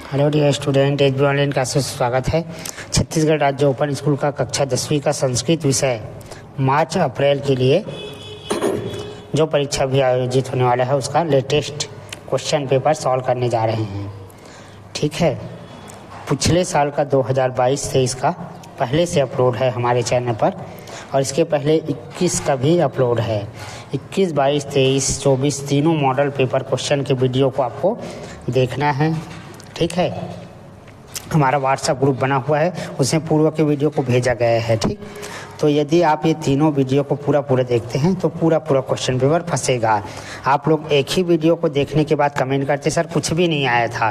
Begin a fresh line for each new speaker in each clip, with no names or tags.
Hello dear student, H B online classes में स्वागत है। छत्तीसगढ़ राज्य ओपन स्कूल का कक्षा 10वीं का संस्कृत विषय मार्च अप्रैल के लिए जो परीक्षा भी आयोजित होने वाला है उसका लेटेस्ट क्वेश्चन पेपर सॉल्व करने जा रहे हैं। ठीक है, पिछले साल का 2022-23 का पहले से अपलोड है हमारे चैनल पर और इसके पहले 21 का भी अपलोड है। 21, 22, 23, 24 तीनों मॉडल पेपर क्वेश्चन के वीडियो को आपको देखना है। ठीक है, हमारा व्हाट्सएप ग्रुप बना हुआ है, उसमें पूर्व के वीडियो को भेजा गया है। ठीक, तो यदि आप ये तीनों वीडियो को पूरा देखते हैं तो पूरा क्वेश्चन पेपर फंसेगा। आप लोग एक ही वीडियो को देखने के बाद कमेंट करते सर कुछ भी नहीं आया था,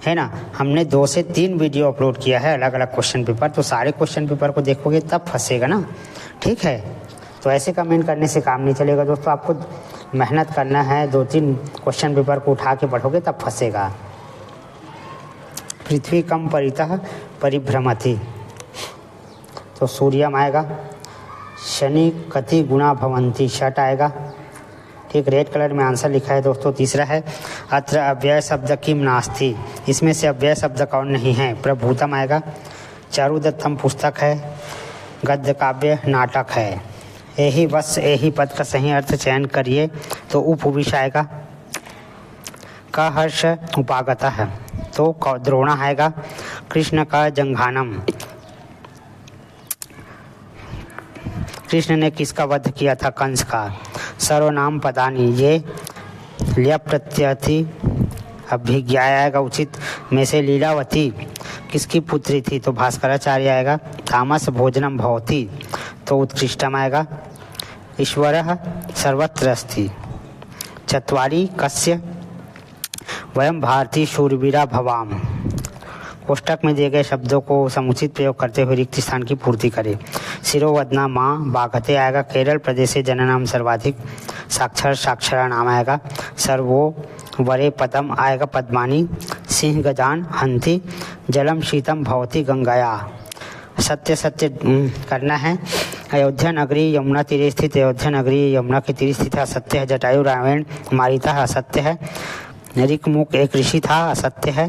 है ना। हमने 2 से 3 वीडियो अपलोड किया है अलग अलग क्वेश्चन पेपर, तो सारे क्वेश्चन पेपर को देखोगे तब फंसेगा ना। ठीक है, तो ऐसे कमेंट करने से काम नहीं चलेगा दोस्तों, आपको मेहनत करना है। 2-3 क्वेश्चन पेपर को उठा के पढ़ोगे तब फंसेगा। पृथ्वी कम परितः परिभ्रमति, तो सूर्यम आएगा। शनि कति गुणा भवंती, षट आएगा। ठीक, रेड कलर में आंसर लिखा है दोस्तों। तीसरा है अत्र अव्यय शब्द किम नास्ति, इसमें से अव्यय शब्द कौन नहीं है, प्रभूतम आएगा। चारुदत्तम पुस्तक है, गद्य काव्य नाटक है। यही बस यही पद का सही अर्थ चयन करिए, तो उपविश आएगा। का हर्ष उपागता है, तो द्रोणा आएगा। कृष्ण का जंघानम, कृष्ण ने किसका वध किया था, कंस का। सर्वनाम पदानी, ये ल्य प्रत्यर्थी अभिज्ञा आएगा उचित में से। लीलावती किसकी पुत्री थी, तो भास्कराचार्य आएगा। तामस भोजनम भवति, तो उत्कृष्टम आएगा। ईश्वरः सर्वत्र अस्ति। चत्वारि कस्य वयम भारती शूरवीरा भवाम, कोष्टक में दिए गए शब्दों को समुचित प्रयोग करते हुए रिक्त स्थान की पूर्ति करें। शिरोवदना माँ बाघते आएगा। केरल प्रदेश से जननाम सर्वाधिक। साक्षर साक्षरा नाम आएगा। सर्वो वरे पदम आएगा पद्मानी। सिंह गजान हंति। जलम शीतम भवती गंगाया। सत्य सत्य करना है। अयोध्या नगरी यमुना तीरे स्थित, अयोध्या नगरी यमुना के तीर स्थित है, असत्य है। जटायु रावण मारिता है, असत्य है। ऋकमुख एक ऋषि था, असत्य है।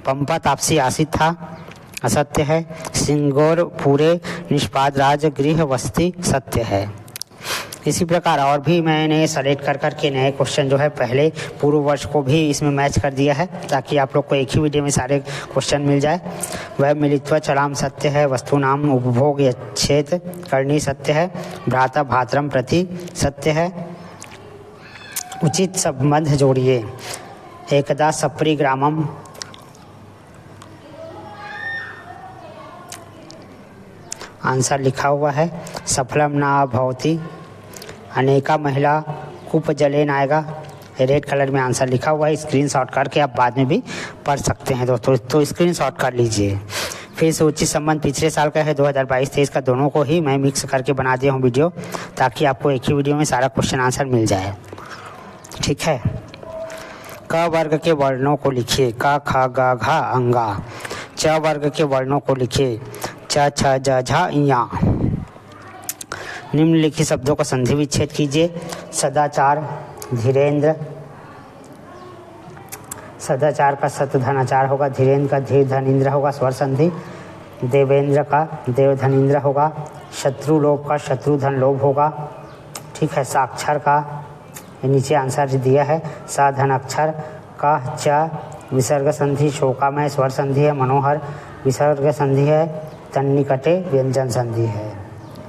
पंपा तापसी आसित था, असत्य है। सिंगोर पूरे निष्पाद राज गृह वस्ती, सत्य है। इसी प्रकार और भी मैंने सेलेक्ट कर के नए क्वेश्चन जो है पहले पूर्व वर्ष को भी इसमें मैच कर दिया है, ताकि आप लोग को एक ही वीडियो में सारे क्वेश्चन मिल जाए। वह मिलित्वा चलाम सत्य है। वस्तु नाम उपभोग यच्छेत करनी, सत्य है। भ्राता भातरम प्रति, सत्य है। उचित संबंध जोड़िए। एकदा सप्रीग्रामम, आंसर लिखा हुआ है। सफलम ना भवती। अनेका महिला कूप जलेन आएगा। रेड कलर में आंसर लिखा हुआ है। स्क्रीनशॉट करके आप बाद में भी पढ़ सकते हैं दोस्तों, तो स्क्रीनशॉट कर लीजिए। फिर से उचित संबंध पिछले साल का है 2022-23 का, दोनों को ही मैं मिक्स करके बना दिया हूँ वीडियो, ताकि आपको एक ही वीडियो में सारा क्वेश्चन आंसर मिल जाए। ठीक है, क वर्ग के वर्णों को लिखिए। क ख ग घ अंगा। च वर्ग के वर्णों को लिखिए। च छ ज झ इया। निम्नलिखित शब्दों का संधि विच्छेद कीजिए। सदाचार धीरेन्द्र, सदाचार का सत धनाचार होगा। धीरेन्द्र का धीर धनिंद्र होगा, स्वर संधि। देवेंद्र का देव धनिंद्र होगा। शत्रु लोभ का शत्रु धन लोभ होगा। ठीक है, साक्षर का नीचे आंसर दिया है। साधन अक्षर का च विसर्ग संधि। शोकामय स्वर संधि है। मनोहर विसर्ग संधि है। तन्निकटे व्यंजन संधि है।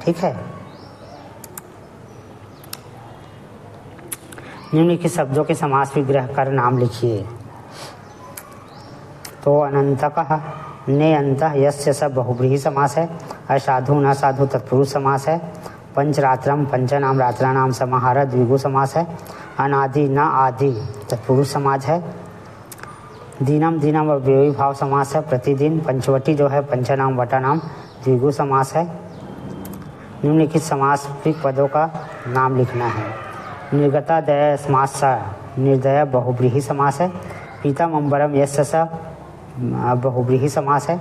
ठीक है, निम्नलिखित शब्दों के समास विग्रह कर नाम लिखिए। तो अनंतकः ने अंतः यस्य स बहुब्रीहि समास है। असाधु न साधु तत्पुरुष समास है। पंचरात्रम पंचनाम रात्रानाम समाहार द्विगु समास है। अनादि न आदि तत्पुरुष समाज है। दीनम दीनम अव्ययी भाव समास है। प्रतिदिन पंचवटी जो है पंचनाम वटानाम द्विगु समास है। निम्नलिखित समासिक पदों का नाम लिखना है। निर्गता दया समास निर्दय बहुब्रीहि समास है। पीतम अंबरम यस्य स बहुब्रीहि समास है।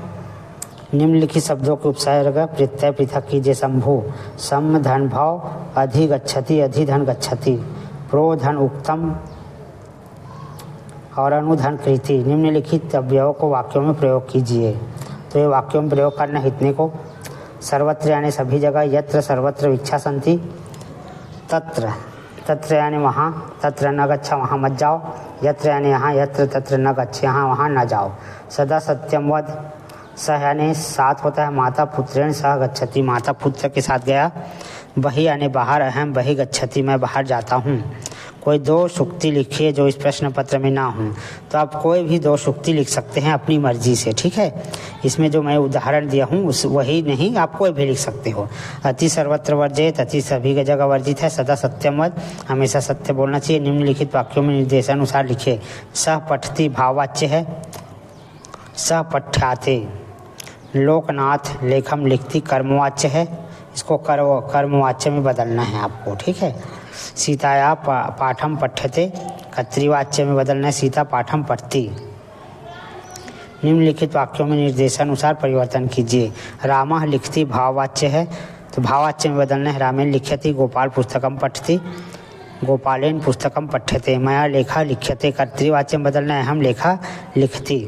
निम्नलिखित शब्दों के उपसर्ग प्रत्यय पृथक कीजिए। शंभु सम धन भाव अधिगच्छति अधिधन गच्छति। प्रोधन उक्तम और अनुधन कृति निम्नलिखित अवयवों को वाक्यों में प्रयोग कीजिए। तो ये वाक्यों में प्रयोग करना है इतने को। सर्वत्र यानी सभी जगह, यत्र सर्वत्र भिक्षा संति, तत्र तत्र यानी वहाँ, तत्र न गच्छ वहाँ मत जाओ, यत्र यानी यहाँ, यत्र तत्र न गच्छ यहाँ वहाँ न जाओ। सदा सत्यम वद, सह यानी साथ होता है, माता पुत्रेण सह गच्छति माता पुत्र के साथ गया। बहि यानी बाहर, अहम बहि गच्छति मैं बाहर जाता हूँ। कोई दो शुक्ति लिखिए जो इस प्रश्न पत्र में ना हो। तो आप कोई भी दो शुक्ति लिख सकते हैं अपनी मर्जी से, ठीक है। इसमें जो मैं उदाहरण दिया हूँ उस वही नहीं, आप कोई भी लिख सकते हो। अति सर्वत्र वर्जित, अति सभी जगह वर्जित है। सदा सत्यम वद, हमेशा सत्य बोलना चाहिए। निम्नलिखित वाक्यों में निर्देशानुसार लिखिए। सह पठती भाववाच्य है, सह पठ्याते। लोकनाथ लेखम लिखती कर्मवाच्य है, इसको कर्मवाच्य में बदलना है आपको, ठीक है। सीताया पाठम पठ्यते, कर्तृवाच्य में बदलना है, सीता पाठम पठती। निम्नलिखित वाक्यों में निर्देशानुसार परिवर्तन कीजिए। रामः लिखती भाववाच्य है, तो भाववाच्य में बदलना है, रामेण लिख्यति गोपाल पुस्तकम पठति, गोपालेन पुस्तकम पठ्यते। मया लेखा लिख्यते, कर्तृवाच्य में बदलना है, हम लेखा लिखती।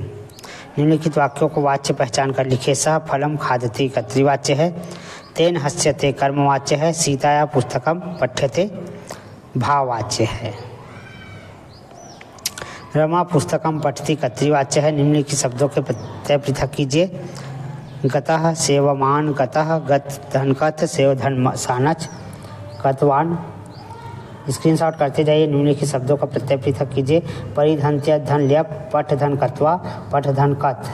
निम्नलिखित वाक्यों को वाच्य पहचान कर लिखिए। सह फलम खादति कर्तृवाच्य है, तेन हस्यते कर्मवाच्य है, सीताया पुस्तकम पठ्यते भाववाच्य है। रमा पुस्तकम पठति कर्तृवाच्य है। निम्नलिखित शब्दों के प्रत्यय पृथक कीजिए। गतः सेवमान, गतः गत धनकथ, सेव धन सानच, कतवान। स्क्रीनशॉट करते जाइए। निम्नलिखित शब्दों का प्रत्यय पृथक कीजिए। परिधन्त्य धन ल्यप, पठ धन कत्वा, पठ धन कथ।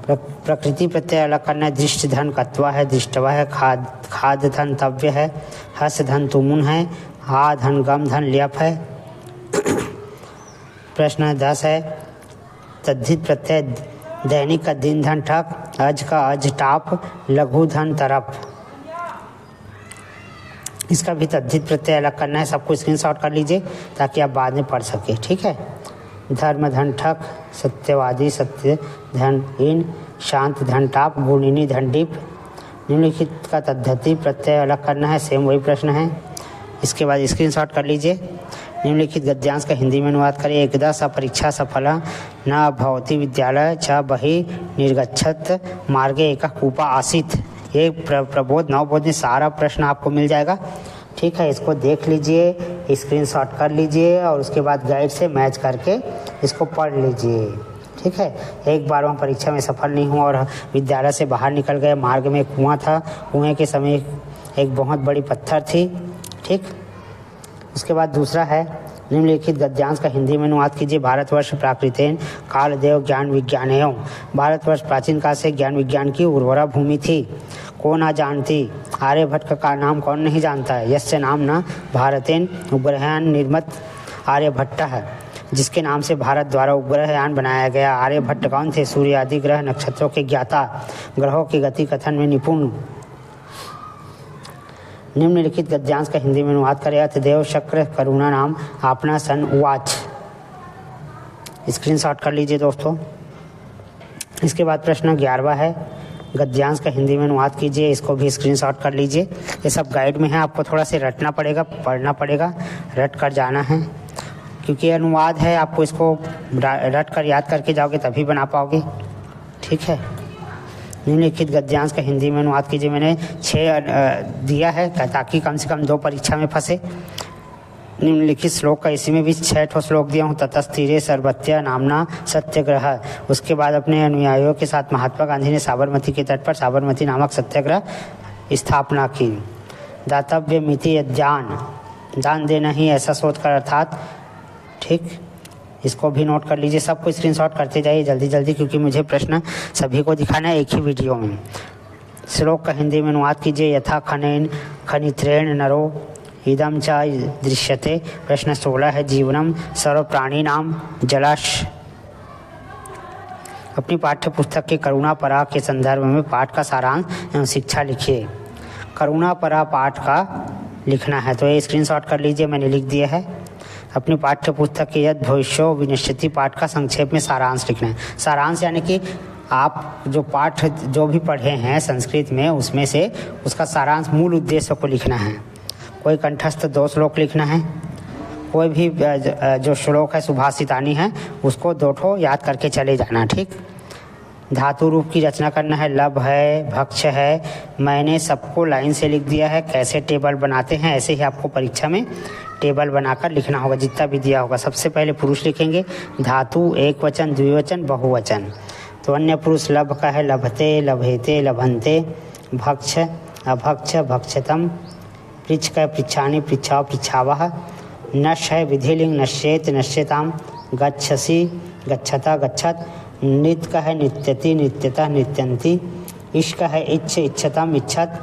प्रकृति प्रत्यय अलग करना है। दृष्ट धन कत्वा है, दृष्टवा है। खाद धन तव्य है, हस धन तुमुन है। हा धन गम धन ल्यप है। प्रश्न 10 है। तद्धित प्रत्यय दैनिक का दिन धन ठक, अज का अज टाप, लघु धन तरप। इसका भी तद्धित प्रत्यय अलग करना है। सबको स्क्रीनशॉट कर लीजिए ताकि आप बाद में पढ़ सके, ठीक है। धर्म धन ठक, सत्यवादी सत्य धन इन, शांत धन टाप, गुणिनी धन डीप। निम्नलिखित का तद्धित प्रत्यय अलग करना है। सेम वही प्रश्न है। इसके बाद स्क्रीनशॉट कर लीजिए। निम्नलिखित गद्यांश का हिंदी में अनुवाद करें। एकदा स परीक्षा सफला न भवति विद्यालय च बहि निर्गच्छत मार्गे एक कूपा आसीत। ये प्रबोध नवबोध में सारा प्रश्न आपको मिल जाएगा, ठीक है। इसको देख लीजिए, स्क्रीनशॉट कर लीजिए और उसके बाद गाइड से मैच करके इसको पढ़ लीजिए, ठीक है। एक बार वहाँ परीक्षा में सफल नहीं हुआ और विद्यालय से बाहर निकल गए। मार्ग में कुआं था, कुएं के समय एक बहुत बड़ी पत्थर थी, ठीक। उसके बाद दूसरा है। निम्नलिखित गद्यांश का हिंदी में अनुवाद कीजिए। भारतवर्ष प्राकृतेन कालदेव ज्ञान विज्ञानयों। भारतवर्ष प्राचीन काल से ज्ञान विज्ञान की उर्वरा भूमि थी। कौन ना जानती, आर्यभट्ट का नाम कौन नहीं जानता है। यस्य नाम न भारतेन उपग्रहयान निर्मित आर्यभट्ट है, जिसके नाम से भारत द्वारा उपग्रहयान बनाया गया। आर्यभट्ट कौन थे? सूर्य आदि ग्रह नक्षत्रों के ज्ञाता, ग्रहों की गति कथन में निपुण। निम्नलिखित गद्यांश का हिंदी में अनुवाद करें। अतदेव शक्र करुणा नाम आपना सन उवाच। स्क्रीनशॉट कर लीजिए दोस्तों। इसके बाद प्रश्न 11वां है। गद्यांश का हिंदी में अनुवाद कीजिए। इसको भी स्क्रीनशॉट कर लीजिए। ये सब गाइड में है, आपको थोड़ा से रटना पड़ेगा, पढ़ना पड़ेगा, रट कर जाना है, क्योंकि अनुवाद है। आपको इसको रट कर याद करके जाओगे तभी बना पाओगे, ठीक है। निम्नलिखित गद्यांश का हिंदी में अनुवाद कीजिए। मैंने 6 दिया है ताकि कम से कम 2 परीक्षा में फंसे। निम्नलिखित श्लोक का इसी में भी 6 श्लोक दिया हूँ। ततस्थिरे सर्वत्य नामना सत्याग्रह। उसके बाद अपने अनुयायियों के साथ महात्मा गांधी ने साबरमती के तट पर साबरमती नामक सत्याग्रह स्थापना की। दातव्य मिति ज्ञान, दान देना ही ऐसा सोच कर, अर्थात, ठीक। इसको भी नोट कर लीजिए। सबको स्क्रीनशॉट करते जाइए जल्दी जल्दी, क्योंकि मुझे प्रश्न सभी को दिखाना है एक ही वीडियो में। श्लोक का हिंदी में अनुवाद कीजिए। यथा खनेन खनित्रेण नरो इदम च दृश्यते। प्रश्न 16 है। जीवनम सर्व प्राणी नाम जलाश। अपनी पाठ्य पुस्तक के करुणा परा के संदर्भ में पाठ का सारांश एवं शिक्षा लिखिए। करुणा परा पाठ का लिखना है, तो ये स्क्रीनशॉट कर लीजिए, मैंने लिख दिया है। अपनी पाठ्य पुस्तक के यद भविष्यो विनिश्चिति पाठ का संक्षेप में सारांश लिखना है। सारांश यानी कि आप जो पाठ जो भी पढ़े हैं संस्कृत में, उसमें से उसका सारांश, मूल उद्देश्य को लिखना है। कोई कंठस्थ 2 श्लोक लिखना है, कोई भी जो श्लोक है सुभाषितानी है उसको 2 ठो याद करके चले जाना। ठीक, धातु रूप की रचना करना है, लब है, भक्ष है। मैंने सबको लाइन से लिख दिया है, कैसे टेबल बनाते हैं ऐसे ही आपको परीक्षा में टेबल बनाकर लिखना होगा जितना भी दिया होगा। सबसे पहले पुरुष लिखेंगे, धातु एक वचन, द्विवचन, बहुवचन। तो अन्य पुरुष लब का है, लभते, लभेते, लभन्ते। भक्ष, अभक्ष, भक्षतम। पृच्छ का है, पृच्छानि, पृच्छाव, पृच्छावः। नश है, विधिलिंग, नश्येत, नश्यताम। गच्छसि, गच्छता, गच्छत। नित्य का है, नित्यति, नित्यतः, नित्यन्ति। इश का है, इच्छ, इच्छतम, इच्छत।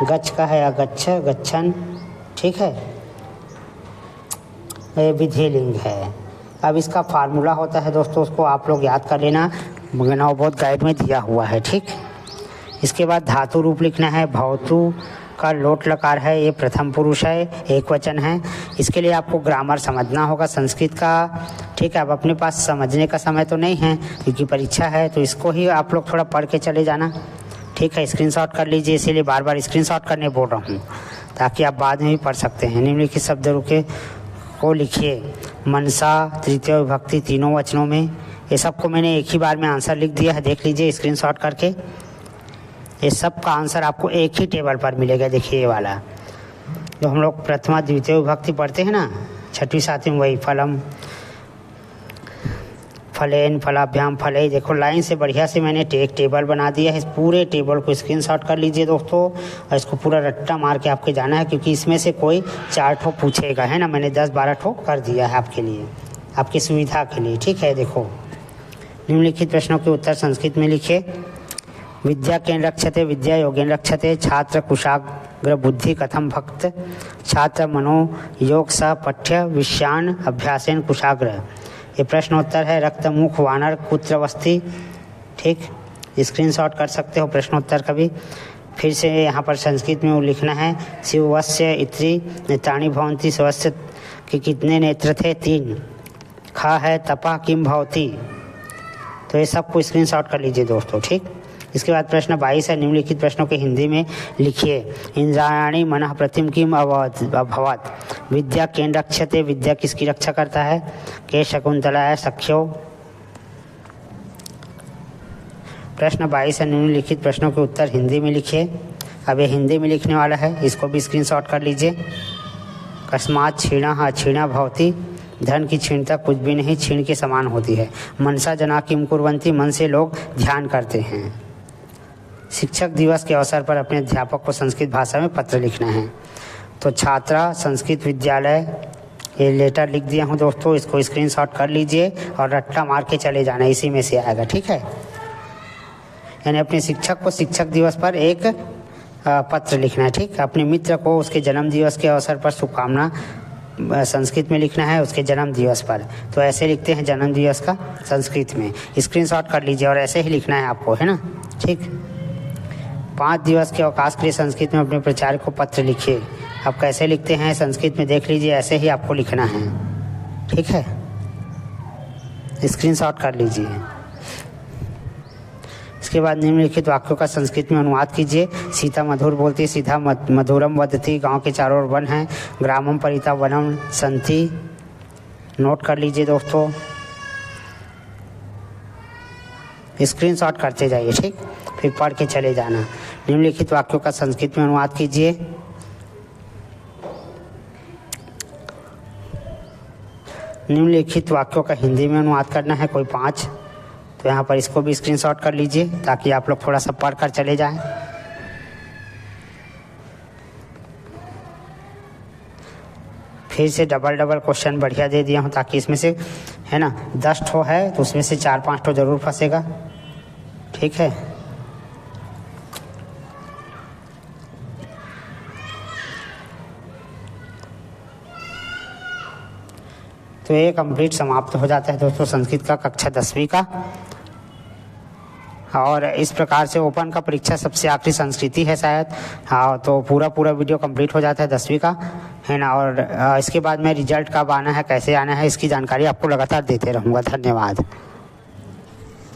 गच्छ का है, अगच्छ, गच्छन। ठीक है, ये विधिलिंग है। अब इसका फार्मूला होता है दोस्तों, उसको आप लोग याद कर लेना, नवबोध गाइड में दिया हुआ है। ठीक, इसके बाद धातु रूप लिखना है। भवतु का लोट लकार है, ये प्रथम पुरुष है, एक वचन है। इसके लिए आपको ग्रामर समझना होगा संस्कृत का। ठीक है, अब अपने पास समझने का समय तो नहीं है क्योंकि परीक्षा है, तो इसको ही आप लोग थोड़ा पढ़ के चले जाना। ठीक है, स्क्रीनशॉट कर लीजिए, इसीलिए बार बार स्क्रीनशॉट करने बोल रहा हूँ ताकि आप बाद में भी पढ़ सकते हैं। निम्नलिखित शब्द रूप को लिखिए। मनसा, तृतीय विभक्ति, तीनों वचनों में। ये सबको मैंने एक ही बार में आंसर लिख दिया है, देख लीजिए स्क्रीनशॉट करके। ये सब का आंसर आपको एक ही टेबल पर मिलेगा। देखिए ये वाला जो हम लोग प्रथमा द्वितीय विभक्ति पढ़ते हैं ना, 6वीं 7वीं, वही फलम, फलेन, फलाभ्याम, फले। देखो लाइन से बढ़िया से मैंने एक टेबल बना दिया है। इस पूरे टेबल को स्क्रीनशॉट कर लीजिए दोस्तों और इसको पूरा रट्टा मार के आपके जाना है क्योंकि इसमें से कोई 4 ठो पूछेगा, है ना। मैंने 10-12 ठो कर दिया है आपके लिए, आपकी सुविधा के लिए। ठीक है, देखो निम्नलिखित प्रश्नों के उत्तर संस्कृत में लिखे। विद्या केन रक्षते, विद्या योगेन रक्षते। छात्र कुशाग्र बुद्धि कथम भक्त। छात्र मनो योग स पठ्य विषयान अभ्यासेन कुशाग्र। ये प्रश्नोत्तर है। रक्त मुख वानर कुत्र वस्ति। ठीक, स्क्रीनशॉट कर सकते हो प्रश्नोत्तर का भी। फिर से यहाँ पर संस्कृत में वो लिखना है। शिवस्य इत्री नेत्राणि भवन्ति, शिवस्य के कितने नेत्र थे, 3। खा है, तपा किम भवति। तो ये सबको स्क्रीनशॉट कर लीजिए दोस्तों। ठीक, इसके बाद प्रश्न 22 है। निम्नलिखित प्रश्नों के हिंदी में लिखिए। इंद्रायणी मनः प्रतिम किम अभवत। विद्या केन रक्षते, विद्या किसकी रक्षा करता है। के शकुंतला है, सख्यो। प्रश्न 22 है। निम्नलिखित प्रश्नों के उत्तर हिंदी में लिखिए। अब ये हिंदी में लिखने वाला है, इसको भी स्क्रीनशॉट कर लीजिए। कस्मात क्षीणः अक्षीणा भवति। धन की क्षीणता कुछ भी नहीं क्षीण के समान होती है। मनसा जना किम कुर्वन्ति, मन से लोग ध्यान करते हैं। शिक्षक दिवस के अवसर पर अपने अध्यापक को संस्कृत भाषा में पत्र लिखना है। तो छात्रा संस्कृत विद्यालय, ये लेटर लिख दिया हूँ दोस्तों, इसको स्क्रीनशॉट कर लीजिए और रट्टा मार के चले जाना, इसी में से आएगा। ठीक है, यानी अपने शिक्षक को शिक्षक दिवस पर एक पत्र लिखना है। ठीक, अपने मित्र को उसके जन्म दिवस के अवसर पर शुभकामना संस्कृत में लिखना है, उसके जन्म दिवस पर। तो ऐसे लिखते हैं जन्म दिवस का संस्कृत में। स्क्रीनशॉट कर लीजिए और ऐसे ही लिखना है आपको, है ना। ठीक, 5 दिवस के अवकाश के लिए संस्कृत में अपने प्राचार्य को पत्र लिखिए। अब कैसे लिखते हैं संस्कृत में देख लीजिए, ऐसे ही आपको लिखना है। ठीक है, स्क्रीनशॉट कर लीजिए। इसके बाद निम्नलिखित वाक्यों का संस्कृत में अनुवाद कीजिए। सीता मधुर बोलती, सीधा मधुरम वदती। गांव के चारों ओर वन है। ग्रामम परिता वनम संति। नोट कर लीजिए दोस्तों, स्क्रीनशॉट करते जाइए। ठीक, फिर पढ़ के चले जाना। निम्नलिखित वाक्यों का संस्कृत में अनुवाद कीजिए। निम्नलिखित वाक्यों का हिंदी में अनुवाद करना है, कोई 5। तो यहाँ पर इसको भी स्क्रीनशॉट कर लीजिए ताकि आप लोग थोड़ा सा पढ़ कर चले जाएं। फिर से डबल क्वेश्चन बढ़िया दे दिया हूँ ताकि इसमें से, है ना, 10 ठो है तो उसमें से 4-5 ठो जरूर फंसेगा। ठीक है, तो ये कंप्लीट समाप्त हो जाता है दोस्तों संस्कृत का कक्षा 10वीं का। और इस प्रकार से ओपन का परीक्षा सबसे आखिरी संस्कृति है शायद। हाँ, तो पूरा वीडियो कंप्लीट हो जाता है 10वीं का, है ना। और इसके बाद में रिजल्ट कब आना है, कैसे आना है, इसकी जानकारी आपको लगातार देते रहूँगा। धन्यवाद।